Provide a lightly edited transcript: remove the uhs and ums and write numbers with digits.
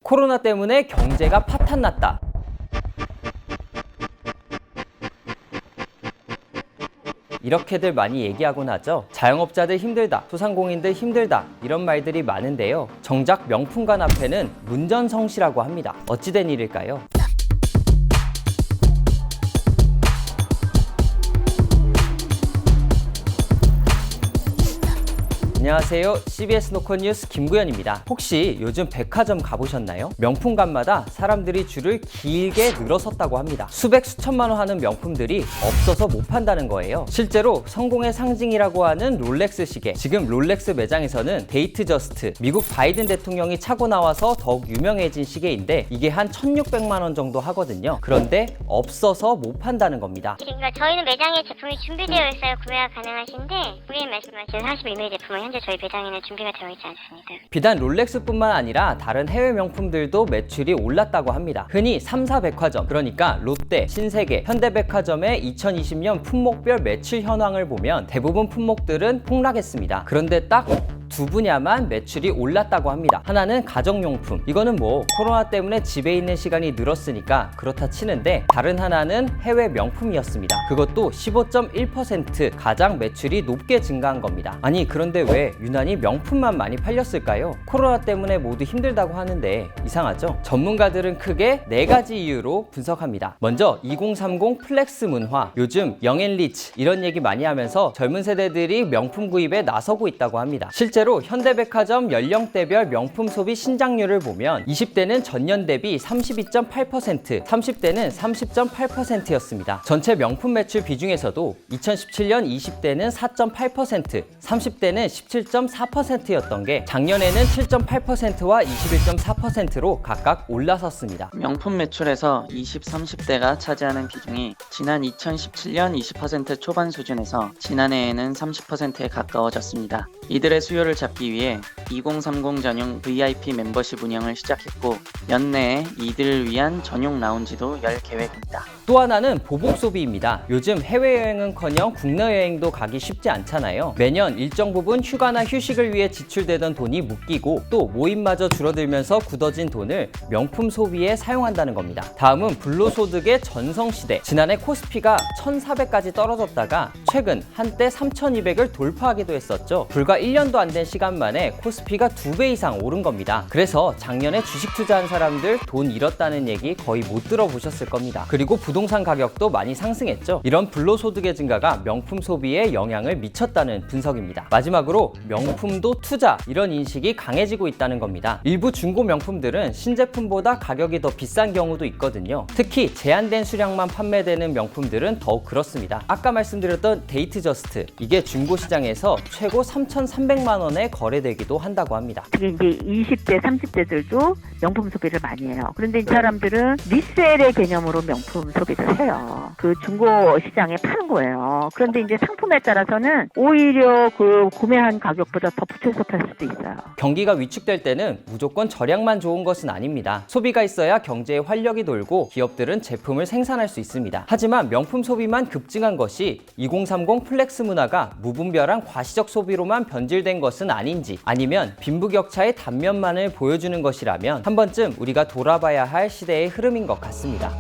코로나 때문에 경제가 파탄났다. 이렇게들 많이 얘기하곤 하죠. 자영업자들 힘들다, 소상공인들 힘들다 이런 말들이 많은데요. 정작 명품관 앞에는 문전성시라고 합니다. 어찌된 일일까요? 안녕하세요. CBS 노컷뉴스 김구현입니다. 혹시 요즘 백화점 가보셨나요? 명품관마다 사람들이 줄을 길게 늘어섰다고 합니다. 수백 수천만 원 하는 명품들이 없어서 못 판다는 거예요. 실제로 성공의 상징이라고 하는 롤렉스 시계, 지금 롤렉스 매장에서는 데이트 저스트, 미국 바이든 대통령이 차고 나와서 더욱 유명해진 시계인데 이게 한 1,600만 원 정도 하거든요. 그런데 없어서 못 판다는 겁니다. 그러니까 저희는 매장에 제품이 준비되어 있어요. 구매가 가능하신데 고객님 말씀하신 41mm 제품은 현재 저희 매장에는 준비가 되어 있지 않습니다. 비단 롤렉스뿐만 아니라 다른 해외 명품들도 매출이 올랐다고 합니다. 흔히 3사 백화점, 그러니까 롯데, 신세계, 현대백화점의 2020년 품목별 매출 현황을 보면 대부분 품목들은 폭락했습니다. 그런데 딱 두 분야만 매출이 올랐다고 합니다. 하나는 가정용품, 이거는 뭐 코로나 때문에 집에 있는 시간이 늘었으니까 그렇다 치는데, 다른 하나는 해외 명품이었습니다. 그것도 15.1% 가장 매출이 높게 증가한 겁니다. 아니 그런데 왜 유난히 명품만 많이 팔렸을까요? 코로나 때문에 모두 힘들다고 하는데 이상하죠? 전문가들은 크게 4가지 이유로 분석합니다. 먼저 2030 플렉스 문화, 요즘 영앤리치 이런 얘기 많이 하면서 젊은 세대들이 명품 구입에 나서고 있다고 합니다. 실제로 현대백화점 연령대별 명품 소비 신장률을 보면 20대는 전년 대비 32.8%, 30대는 30.8%였습니다. 전체 명품 매출 비중에서도 2017년 20대는 4.8%, 30대는 17.4%였던 게 작년에는 7.8%와 21.4%로 각각 올라섰습니다. 명품 매출에서 20, 30대가 차지하는 비중이 지난 2017년 20% 초반 수준에서 지난해에는 30%에 가까워졌습니다. 이들의 수요를 잡기 위해 2030 전용 VIP 멤버십 운영을 시작했고 연내에 이들을 위한 전용 라운지도 열 계획입니다. 또 하나는 보복 소비입니다. 요즘 해외여행은커녕 국내 여행도 가기 쉽지 않잖아요. 매년 일정 부분 휴가나 휴식을 위해 지출되던 돈이 묶이고 또 모임마저 줄어들면서 굳어진 돈을 명품 소비에 사용한다는 겁니다. 다음은 불로소득의 전성시대. 지난해 코스피가 1,400까지 떨어졌다가 최근 한때 3,200을 돌파하기도 했었죠. 불과 1년도 안 된 시간 만에 코스피가 2배 이상 오른 겁니다. 그래서 작년에 주식 투자한 사람들 돈 잃었다는 얘기 거의 못 들어보셨을 겁니다. 그리고 부동산 가격도 많이 상승했죠. 이런 불로소득의 증가가 명품 소비에 영향을 미쳤다는 분석입니다. 마지막으로 명품도 투자, 이런 인식이 강해지고 있다는 겁니다. 일부 중고 명품들은 신제품보다 가격이 더 비싼 경우도 있거든요. 특히 제한된 수량만 판매되는 명품들은 더욱 그렇습니다. 아까 말씀드렸던 데이트 저스트, 이게 중고 시장에서 최고 3,300만 원에 거래되기도 한다고 합니다. 특히 이제 20대, 30대들도 명품 소비를 많이 해요. 그런데 이 사람들은 리셀의 개념으로 명품 소비를 해요. 그 중고 시장에 파는 거예요. 그런데 이제 상품에 따라서는 오히려 그 구매한 가격보다 더 붙여서 팔 수도 있어요. 경기가 위축될 때는 무조건 절약만 좋은 것은 아닙니다. 소비가 있어야 경제에 활력이 돌고 기업들은 제품을 생산할 수 있습니다. 하지만 명품 소비만 급증한 것이 2030 플렉스 문화가 무분별한 과시적 소비로만 변질된 것은 아닌지, 아니면 빈부격차의 단면만을 보여주는 것이라면 한 번쯤 우리가 돌아봐야 할 시대의 흐름인 것 같습니다.